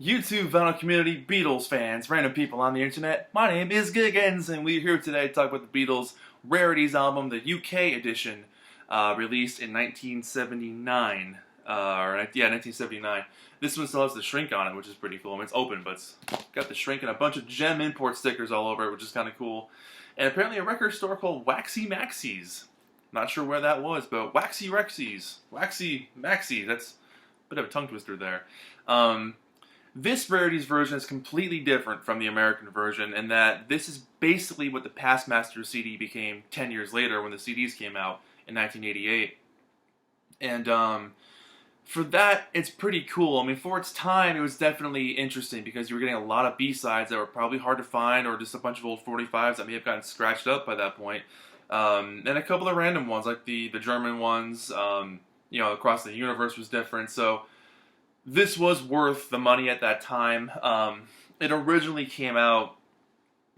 YouTube vinyl community, Beatles fans, random people on the internet. My name is Giggens, and we're here today to talk about the Beatles' Rarities album, the UK edition, released in 1979. 1979. This one still has the shrink on it, which is pretty cool. I mean, it's open, but it's got the shrink and a bunch of gem import stickers all over it, which is kind of cool. And apparently a record store called Waxy Maxis. Not sure where that was, but Waxy Rexies. Waxy Maxi. That's a bit of a tongue twister there. This Rarities version is completely different from the American version in that this is basically what the Past Masters CD became 10 years later when the CDs came out in 1988. And for that, it's pretty cool. I mean, for its time, it was definitely interesting because you were getting a lot of B-sides that were probably hard to find or just a bunch of old 45s that may have gotten scratched up by that point. And a couple of random ones, like the German ones, Across the Universe was different. So this was worth the money at that time. It originally came out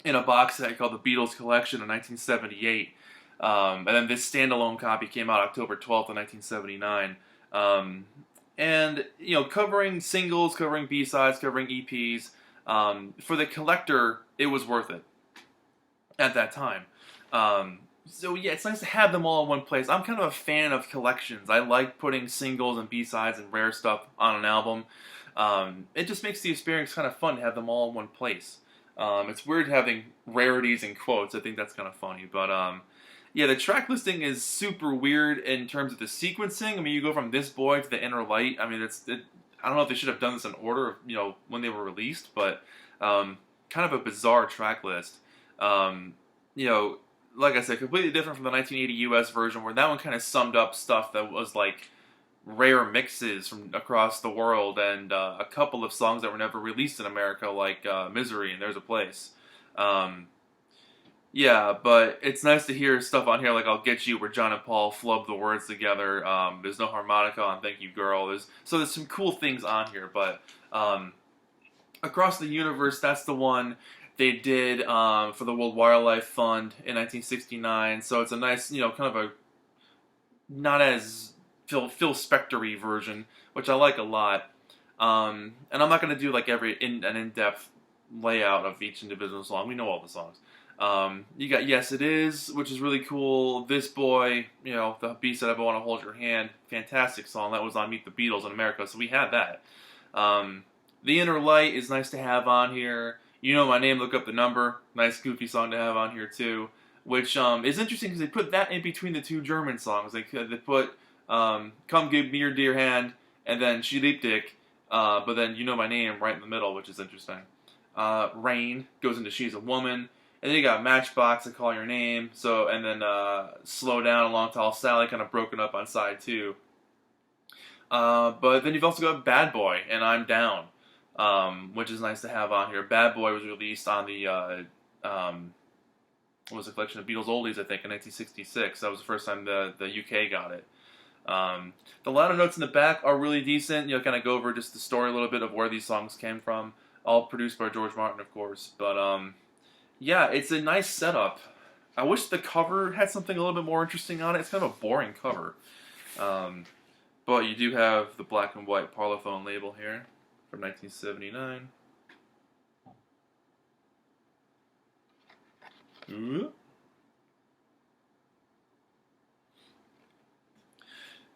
in a box set called the Beatles Collection in 1978. And then this standalone copy came out October 12th of 1979. Covering singles, covering B-sides, covering EPs. For the collector, it was worth it at that time. It's nice to have them all in one place. I'm kind of a fan of collections. I like putting singles and B-sides and rare stuff on an album. It just makes the experience kind of fun to have them all in one place. It's weird having rarities in quotes. I think that's kind of funny. But the track listing is super weird in terms of the sequencing. I mean, you go from This Boy to The Inner Light. I mean, I don't know if they should have done this in order, when they were released, but kind of a bizarre track list. Like I said, completely different from the 1980 US version, where that one kind of summed up stuff that was like rare mixes from across the world, and a couple of songs that were never released in America, like Misery and There's a Place. But it's nice to hear stuff on here like I'll Get You, where John and Paul flub the words together. There's no harmonica on Thank You Girl. There's some cool things on here, but Across the Universe, that's the one they did for the World Wildlife Fund in 1969. So it's a nice, kind of a not as Phil Spector-y version, which I like a lot. And I'm not going to do like an in-depth layout of each individual song. We know all the songs. You got Yes It Is, which is really cool. This Boy, the B-side of I Want to Hold Your Hand, fantastic song. That was on Meet the Beatles in America, so we had that. The Inner Light is nice to have on here. You Know My Name, Look Up the Number. Nice, goofy song to have on here, too. Which is interesting because they put that in between the two German songs. They put Come Give Me Your Dear Hand and then She Lieb Dich, but then You Know My Name right in the middle, which is interesting. Rain goes into She's a Woman. And then you got Matchbox, I Call Your Name. And then Slow Down, Long Tall Sally, kind of broken up on side 2. But then you've also got Bad Boy and I'm Down. Which is nice to have on here. Bad Boy was released on the was a collection of Beatles oldies, I think, in 1966. That was the first time the UK got it. The liner notes in the back are really decent. Kind of go over just the story a little bit of where these songs came from. All produced by George Martin, of course. But it's a nice setup. I wish the cover had something a little bit more interesting on it. It's kind of a boring cover. But you do have the black and white Parlophone label here from 1979. Ooh.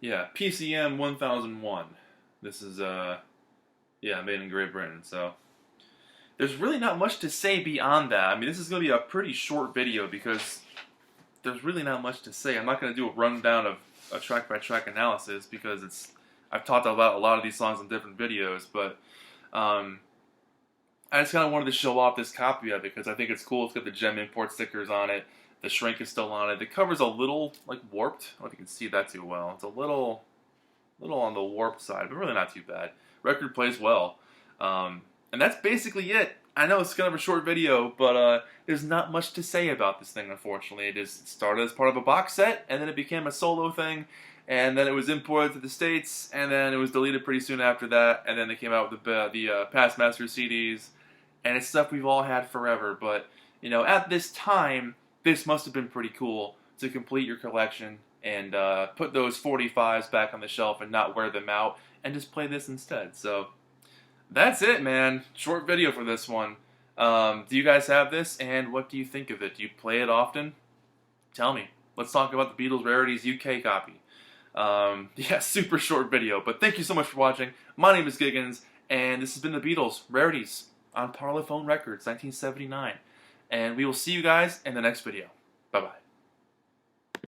Yeah, PCM 1001. This is made in Great Britain. So there's really not much to say beyond that. I mean, this is going to be a pretty short video because there's really not much to say. I'm not going to do a rundown of a track-by-track analysis because I've talked about a lot of these songs in different videos, but I just kind of wanted to show off this copy of it because I think it's cool. It's got the gem import stickers on it. The shrink is still on it. The cover's a little warped. I don't know if you can see that too well. It's a little on the warped side, but really not too bad. Record plays well. And that's basically it. I know it's kind of a short video, but there's not much to say about this thing, unfortunately. It started as part of a box set, and then it became a solo thing, and then it was imported to the States, and then it was deleted pretty soon after that, and then they came out with the Past Masters CDs, and it's stuff we've all had forever. But, at this time, this must have been pretty cool to complete your collection and put those 45s back on the shelf and not wear them out, and just play this instead. So That's it, man. Short video for this one. Do you guys have this, and what do you think of it? Do you play it often? Tell me. Let's talk about the Beatles Rarities UK copy. Yeah, super short video, but thank you so much for watching. My name is Giggens, and this has been the Beatles Rarities on Parlophone Records, 1979. And we will see you guys in the next video. Bye-bye.